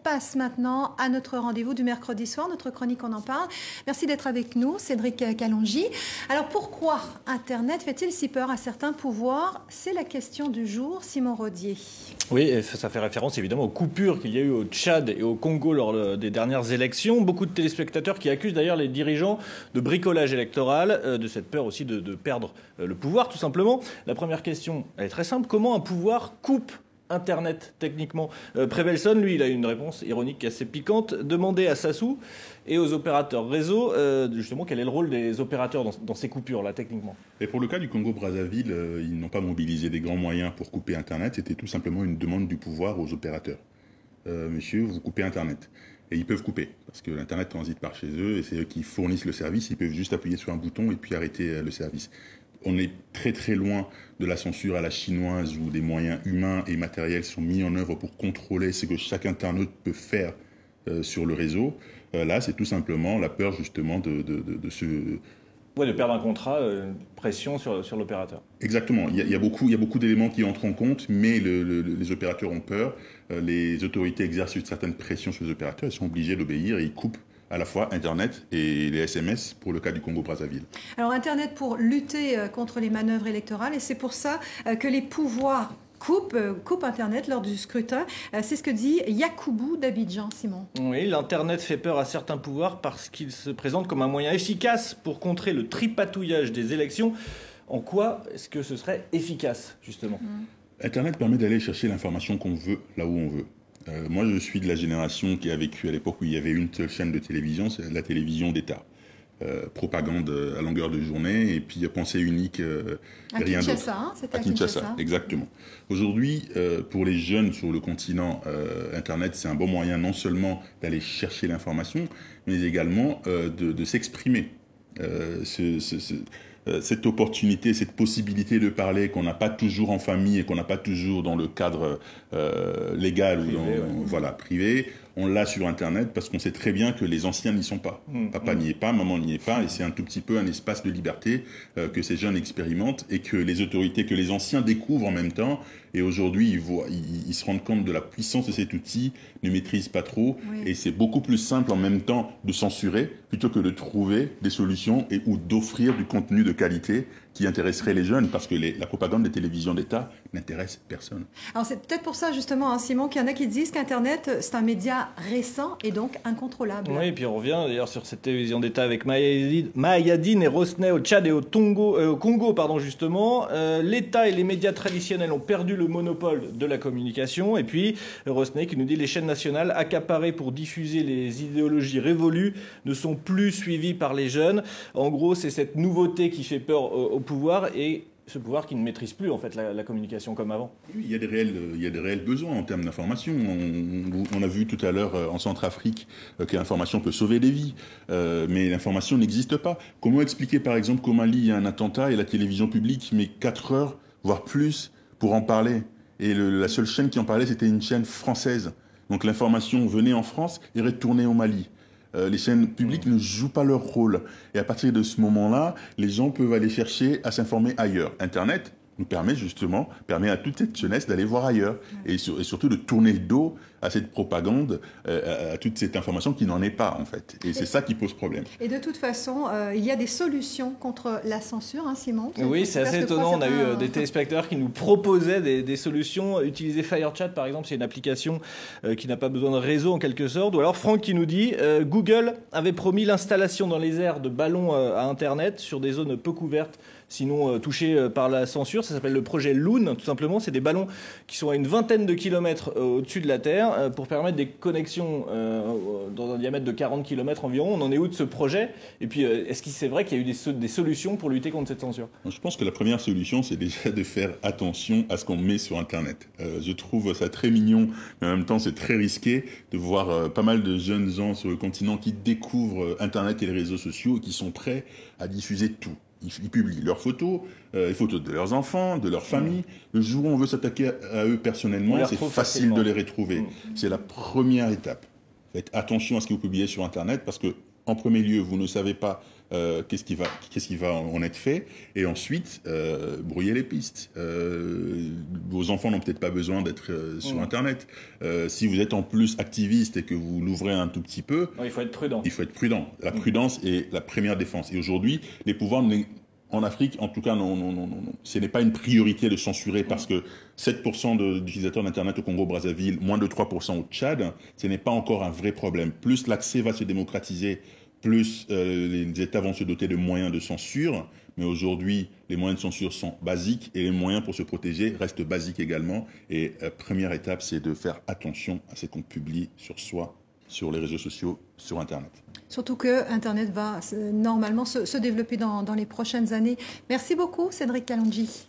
Passe maintenant à notre rendez-vous du mercredi soir, notre chronique On en parle. Merci d'être avec nous, Cédric Kalonji. Alors pourquoi Internet fait-il si peur à certains pouvoirs? C'est la question du jour, Simon Rodier. Oui, ça fait référence évidemment aux coupures qu'il y a eu au Tchad et au Congo lors des dernières élections. Beaucoup de téléspectateurs qui accusent d'ailleurs les dirigeants de bricolage électoral, de cette peur aussi de perdre le pouvoir tout simplement. La première question, elle est très simple. Comment un pouvoir coupe Internet, techniquement? Prevelson, lui, il a une réponse ironique assez piquante. Demandez à Sassou et aux opérateurs réseau, justement, quel est le rôle des opérateurs dans ces coupures-là, techniquement. Et pour le cas du Congo-Brazzaville, ils n'ont pas mobilisé des grands moyens pour couper Internet. C'était tout simplement une demande du pouvoir aux opérateurs. Monsieur, vous coupez Internet. Et ils peuvent couper, parce que l'Internet transite par chez eux, et c'est eux qui fournissent le service. Ils peuvent juste appuyer sur un bouton et puis arrêter le service. On est très très loin de la censure à la chinoise où des moyens humains et matériels sont mis en œuvre pour contrôler ce que chaque internaute peut faire sur le réseau. Là, c'est tout simplement la peur justement de ce... Oui, de perdre un contrat, pression sur l'opérateur. Exactement. Il y a beaucoup d'éléments qui entrent en compte, mais les opérateurs ont peur. Les autorités exercent une certaine pression sur les opérateurs. Ils sont obligés d'obéir et ils coupent à la fois Internet et les SMS pour le cas du Congo-Brazzaville. Alors Internet pour lutter contre les manœuvres électorales, et c'est pour ça que les pouvoirs coupent Internet lors du scrutin. C'est ce que dit Yacoubou d'Abidjan, Simon. Oui, l'Internet fait peur à certains pouvoirs parce qu'il se présente comme un moyen efficace pour contrer le tripatouillage des élections. En quoi est-ce que ce serait efficace, justement? Internet permet d'aller chercher l'information qu'on veut, là où on veut. Moi, je suis de la génération qui a vécu à l'époque où il y avait une seule chaîne de télévision, c'est la télévision d'État. Propagande à longueur de journée et puis pensée unique à rien d'autre. C'était à Kinshasa, exactement. Aujourd'hui, pour les jeunes sur le continent, Internet, c'est un bon moyen non seulement d'aller chercher l'information, mais également de s'exprimer. Cette opportunité, cette possibilité de parler qu'on n'a pas toujours en famille et qu'on n'a pas toujours dans le cadre légal privé, ou voilà, privé, on l'a sur Internet parce qu'on sait très bien que les anciens n'y sont pas. Papa n'y est pas, maman n'y est pas, et c'est un tout petit peu un espace de liberté que ces jeunes expérimentent et que les autorités, que les anciens découvrent en même temps. Et aujourd'hui, ils se rendent compte de la puissance de cet outil, ne maîtrisent pas trop, et c'est beaucoup plus simple en même temps de censurer plutôt que de trouver des solutions ou d'offrir du contenu de qualité qui intéresserait les jeunes, parce que la propagande des télévisions d'État n'intéresse personne. Alors c'est peut-être pour ça justement, hein, Simon, qu'il y en a qui disent qu'Internet, c'est un média récent et donc incontrôlable. Oui, et puis on revient d'ailleurs sur cette télévision d'État avec Mayadine et Rosnay au Tchad et au Congo, justement. L'État et les médias traditionnels ont perdu le monopole de la communication, et puis Rosnay qui nous dit les chaînes nationales accaparées pour diffuser les idéologies révolues ne sont plus suivies par les jeunes. En gros, c'est cette nouveauté qui fait peur au pouvoir, et ce pouvoir qui ne maîtrise plus en fait la communication comme avant. Oui, il y a des réels besoins en termes d'information. On a vu tout à l'heure en Centrafrique que l'information peut sauver des vies, mais l'information n'existe pas. Comment expliquer par exemple qu'au Mali il y a un attentat et la télévision publique met 4 heures, voire plus, pour en parler, et la seule chaîne qui en parlait c'était une chaîne française. Donc l'information venait en France et retournait au Mali. Les chaînes publiques ne jouent pas leur rôle. Et à partir de ce moment-là, les gens peuvent aller chercher à s'informer ailleurs. Internet nous permet à toute cette jeunesse d'aller voir ailleurs. Et surtout de tourner le dos à cette propagande, à toute cette information qui n'en est pas, en fait. Et c'est ça qui pose problème. Et de toute façon, il y a des solutions contre la censure, hein, Simon? Oui, c'est assez étonnant. On a eu des téléspectateurs qui nous proposaient des solutions. Utiliser FireChat, par exemple, c'est une application qui n'a pas besoin de réseau, en quelque sorte. Ou alors Franck qui nous dit Google avait promis l'installation dans les airs de ballons à Internet sur des zones peu couvertes, sinon touchées par la censure. Ça s'appelle le projet Loon, tout simplement. C'est des ballons qui sont à une vingtaine de kilomètres au-dessus de la Terre pour permettre des connexions dans un diamètre de 40 km environ. On en est où de ce projet? Et puis, est-ce que c'est vrai qu'il y a eu des solutions pour lutter contre cette censure? Je pense que la première solution, c'est déjà de faire attention à ce qu'on met sur Internet. Je trouve ça très mignon, mais en même temps, c'est très risqué de voir pas mal de jeunes gens sur le continent qui découvrent Internet et les réseaux sociaux et qui sont prêts à diffuser tout. Ils publient leurs photos, les photos de leurs enfants, de leur famille. Le jour où on veut s'attaquer à eux personnellement, c'est facile de les retrouver. C'est la première étape. Faites attention à ce que vous publiez sur Internet parce que en premier lieu, vous ne savez pas qu'est-ce qui va en être fait, et ensuite brouiller les pistes. Vos enfants n'ont peut-être pas besoin d'être sur Internet. Si vous êtes en plus activiste et que vous l'ouvrez un tout petit peu, il faut être prudent. Il faut être prudent. La prudence est la première défense. Et aujourd'hui, les pouvoirs en Afrique, en tout cas, non. Ce n'est pas une priorité de censurer parce que 7% d'utilisateurs d'Internet au Congo-Brazzaville, moins de 3% au Tchad, ce n'est pas encore un vrai problème. Plus l'accès va se démocratiser, plus les États vont se doter de moyens de censure. Mais aujourd'hui, les moyens de censure sont basiques et les moyens pour se protéger restent basiques également. Et première étape, c'est de faire attention à ce qu'on publie sur soi, sur les réseaux sociaux, sur Internet. Surtout que Internet va normalement se développer dans les prochaines années. Merci beaucoup, Cédric Kalonji.